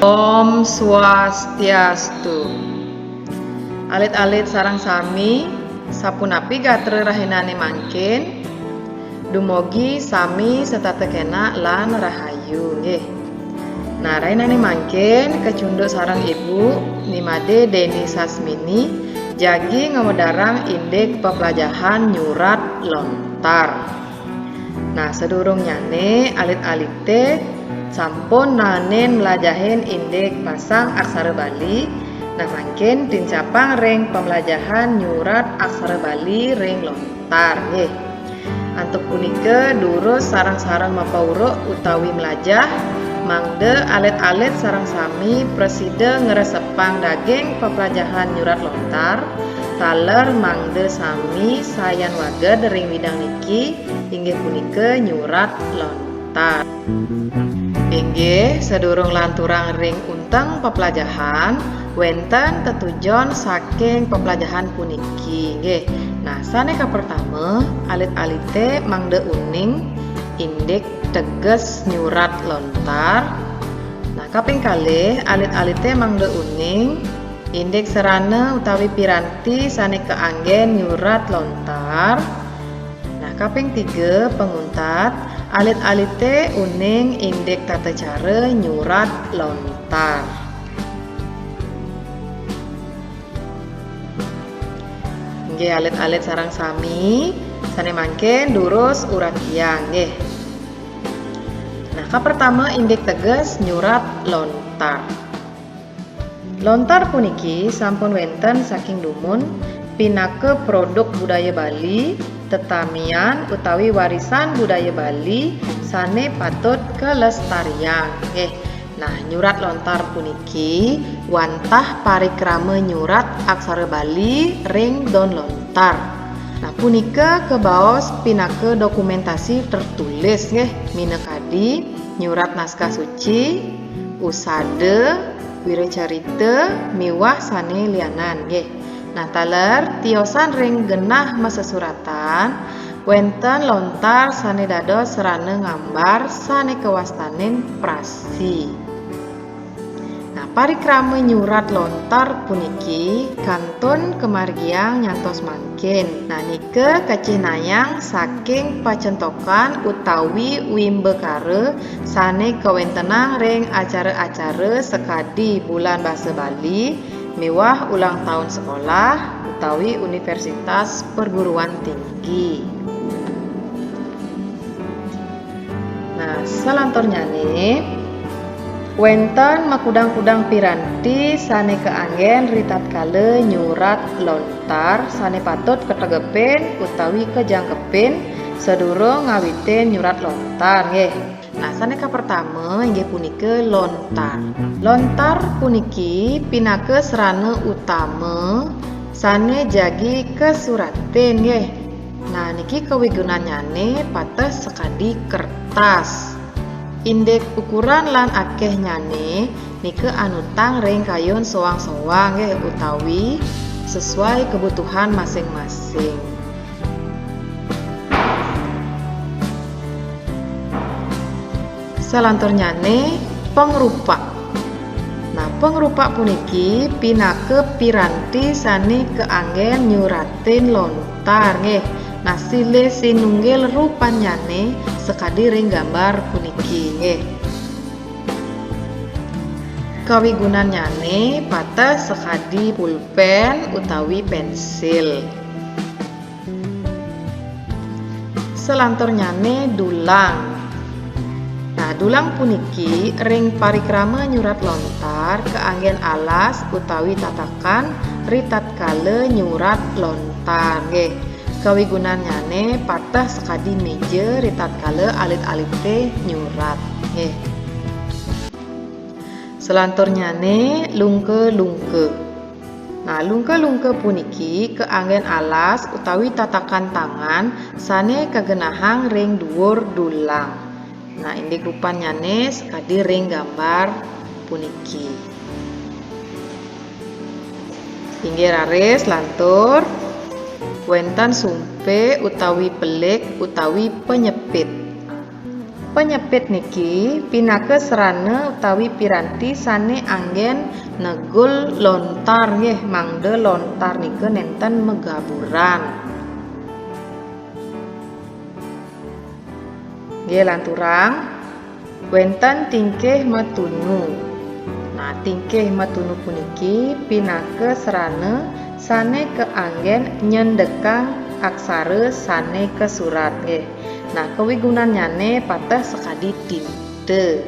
Om Swastiastu. Alit-alit sarang sami sapunapi gatre rahinane mangkin dumogi sami setatekena lan rahayu nggih. Nah, rahinane mangkin kecunduk sarang ibu nimade Deni Sasmini jagi ngamedarang indek pepelajahan nyurat lontar. Nah, sedurung nyane alit-alite sampun nanen melajahin indek pasang aksara Bali. Nah, mangkin dincapang ring pembelajahan nyurat aksara Bali ring lontar nggih. Antuk punika durus sarang-sarang mapauruk utawi melajah mangde alit-alit sarang sami preside ngeresepang daging pepelajahan nyurat lontar. Taler mangde sami sayan waged ring widang niki inggih punika nyurat lontar. Inggih sedurung lanturang ring untang pepelajahan wenten tetujon saking pepelajahan puniki nggih. Nah, saneka pertama alit-alite mangde uning indek teges nyurat lontar. Nah, kaping kalih alit-alite mangde uning indek serana utawi piranti saneka anggen nyurat lontar. Nah, kaping 3 penguntat alit-alite uning indek tata cara nyurat lontar. Nggih alit-alit sarang sami sane mangken durus urat tiang nggih. Nah, pertama indek teges nyurat lontar. Lontar puniki sampun wenten saking dumun pinake produk budaya Bali, tetamian utawi warisan budaya Bali sane patut kelestarian nggih. Nah, nyurat lontar puniki wantah parikrama nyurat aksara Bali ring don lontar. Nah, punika kebaos pinake dokumentasi tertulis nggih minekadi nyurat naskah suci, usade, wiracarita miwah sane lianan nggih. Nah, taler tiosan ring genah masesuratan wenten lontar sane dados serana ngambar sane kewastanin prasi. Nah, parikrama nyurat lontar puniki kantun kemargiang nyantos mangkin. Nah, nike kacinayang saking pacentokan utawi wimbekare sane kawentenang ring acara-acara sekadi bulan basa Bali miwah ulang tahun sekolah utawi universitas perguruan tinggi. Nah, salantornya nih wenten makudang-kudang piranti sane keanggen ritat kale nyurat lontar sane patut ketegepin utawi kejangkepin sedurung ngawiten nyurat lontar nggih. Nah, saneka pertama inggih punika lontar. Lontar puniki pinake serana utama sane jagi kesuratin nggih. Nah, niki kawigunanyane pates sekadi kertas. Indek ukuran lan akeh nyane nike anutang ring kayun soang-soang nggih utawi sesuai kebutuhan masing-masing. Salanturnyane pengrupa. Nah, pengrupa puniki pinake piranti sane keanggen nyuratin lontar nggih. Nah, silih sinunggil rupanyane sekadi ring gambar puniki nggih. Kawigunanyane pates sekadi pulpen utawi pensil. Selanturnyane dulang. Nah, dulang puniki ring parikrama nyurat lontar keanggen alas utawi tatakan ritat kale nyurat lontar nggih. Kawigunanyane patah sekadi meja ritat kale alit-alite nyurat nggih. Selanturnyane lungke-lungke. Nah, lungke-lungke puniki keanggen alas utawi tatakan tangan sane kagenahang ring dhuwur dulang. Nah, indik rupanyane sekadi ring gambar puniki. Inggih raris lantur wenten sumpe utawi pelik utawi penyepit. Penyepit niki pinake serana utawi piranti sane anggen negul lontar nggih, mangde lontar nike nenten megaburan. Nggih lanturang wenten tingkih metunu. Nah, tingkih metunu puniki pinake serana sane keanggen nyendekang aksara sane ke surat nggih. Nah, kewigunanyane patah sekadi tinte.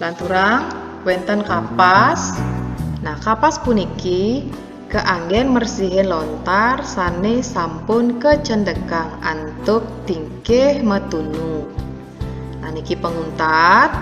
Lanturang wenten kapas. Nah, kapas puniki keanggen mersihin lontar sane sampun kecendekang antuk tingkih metunu. Nah, niki penguntat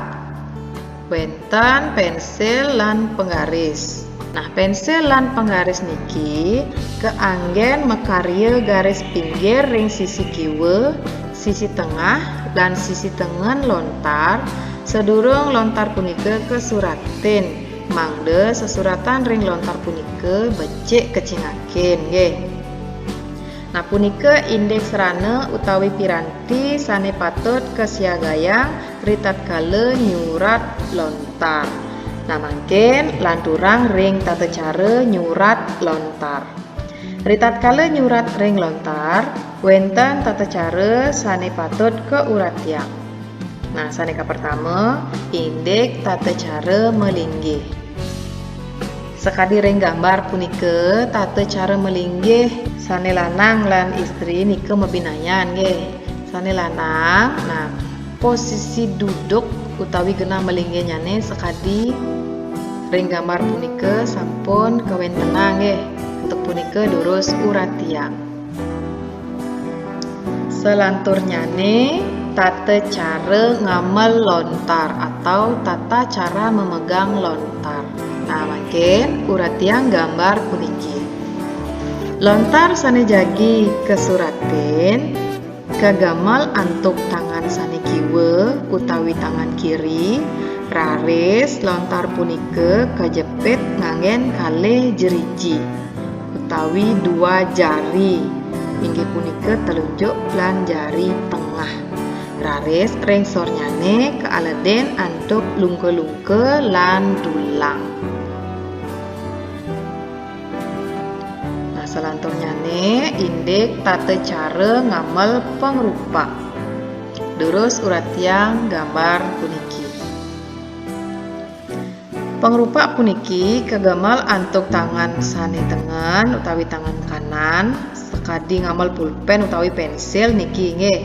wenten pensil lan penggaris. Nah, pensil lan penggaris niki keanggen mekarya garis pinggir ring sisi kiwa, sisi tengah dan sisi tengen lontar sedurung lontar punika kesuratin. Mangde sesuratan ring lontar punika becik kecingakin nggih. Nah, punika indeks serana utawi piranti sane patut kesiagayang ritat kala nyurat lontar. Nah, mangken lanturang ring tata cara nyurat lontar. Ritat kala nyurat ring lontar wenten tata cara sane patut keuratian. Nah, sane ka pertama indeks tata cara melinggih. Sekadi ring gambar punika tata cara melinggih sane lanang lan istri nika mebinayan nggih. Sane lanang, nah posisi duduk utawi genah melinggihnyane sekadi ring gambar punika sampun kawentenang nggih. Untuk punika durus uratiang. Selanturnyane tata cara ngamel lontar atau tata cara memegang lontar. Nah, makin uratiang gambar puniki. Lontar sane jagi kesuratin kegamal antuk tangan sane kiwa utawi tangan kiri. Raris lontar punika kejepit nganggen kalih jeriji utawi dua jari. Inggih punika telunjuk lan jari tengah. Raris ring sornyane kealeden antuk lungke-lungke lan dulang. Nah, selanturnyane indeks tata cara ngamel pengrupa. Durus uratiang gambar puniki. Pengrupa puniki kegamal antuk tangan sane tengen utawi tangan kanan sekadi ngamel pulpen utawi pensil niki nggih.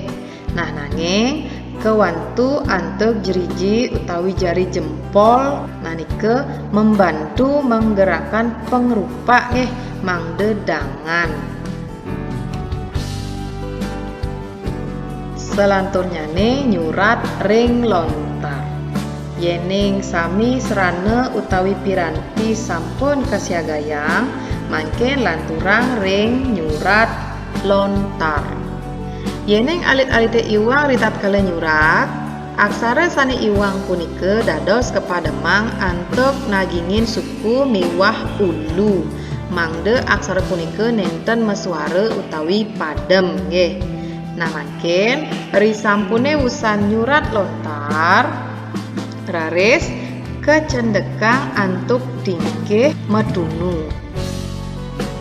Nah, nanging kewantu antuk jeriji utawi jari jempol nah nike membantu menggerakkan pengrupa nggih mangde dangan. Selanturnyane nyurat ring lontar. Yening sami serana utawi piranti sampun kasiagayang mangken lanturang ring nyurat lontar. Yening alit-alite iwang ritat kala nyurat aksara sane iwang punika dados kepademang antuk nagingin suku miwah ulu. Mangde aksara punika nenten mesuara utawi padem nggih. Nah, mangken risampune wusan nyurat lontar raris kecendekang antuk tingkih metunu.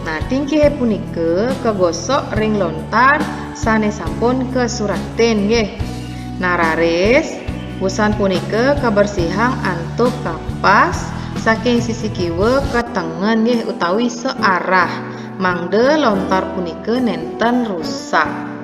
Nah, tingkih punika kegosok ring lontar sane sampun kesuratin nggih. Nah, raris wusan punika kebersihang antuk kapas saking sisi kiwa ke tengen nggih utawi searah. Mangde lontar punika nenten rusak.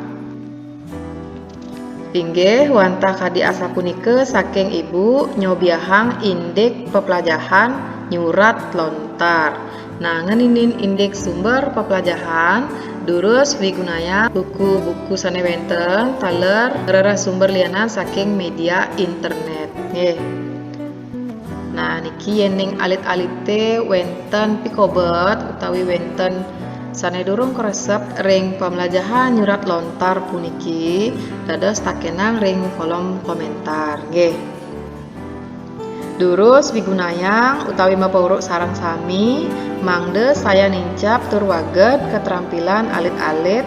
Inggih wantah kadi asa punika saking ibu nyobiahang indeks pepelajahan nyurat lontar. Nah, ngeninin indeks sumber pepelajahan durus wigunaya buku-buku sane wenten taler rerah sumber lianan saking media internet nggih. Nah, niki yening alit-alite wenten pikobet utawi wenten sane durung kresep ring pembelajahan nyurat lontar puniki dados takenang ring kolom komentar nggih. Durus wigunayang utawi mapauruk sareng sami mangde saya nincap tur waget keterampilan alit-alit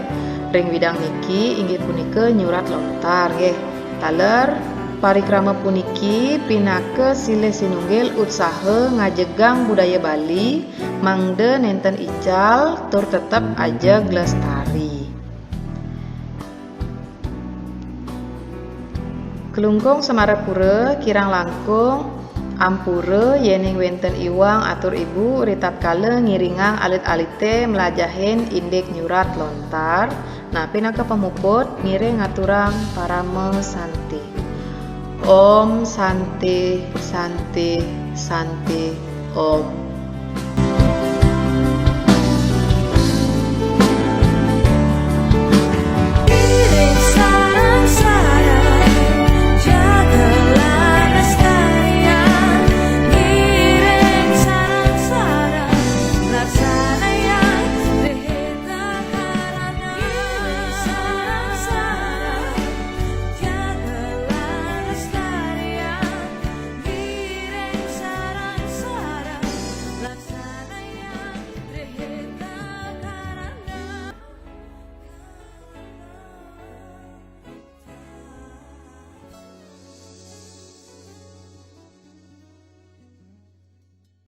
Ring widang niki inggih punika nyurat lontar nggih. Taler parikrama puniki pinake silih sinunggil usaha ngajegang budaya Bali mangde nenten ical tur tetep ajeg lestari. Kelungkung Semarapura kirang langkung ampura yening wenten iwang atur ibu ritat kala ngiringang alit-alite melajahin indik nyurat lontar. Nah pinaka pamuput ngiring ngaturang parama santi. Om Santi Santi Santi Om.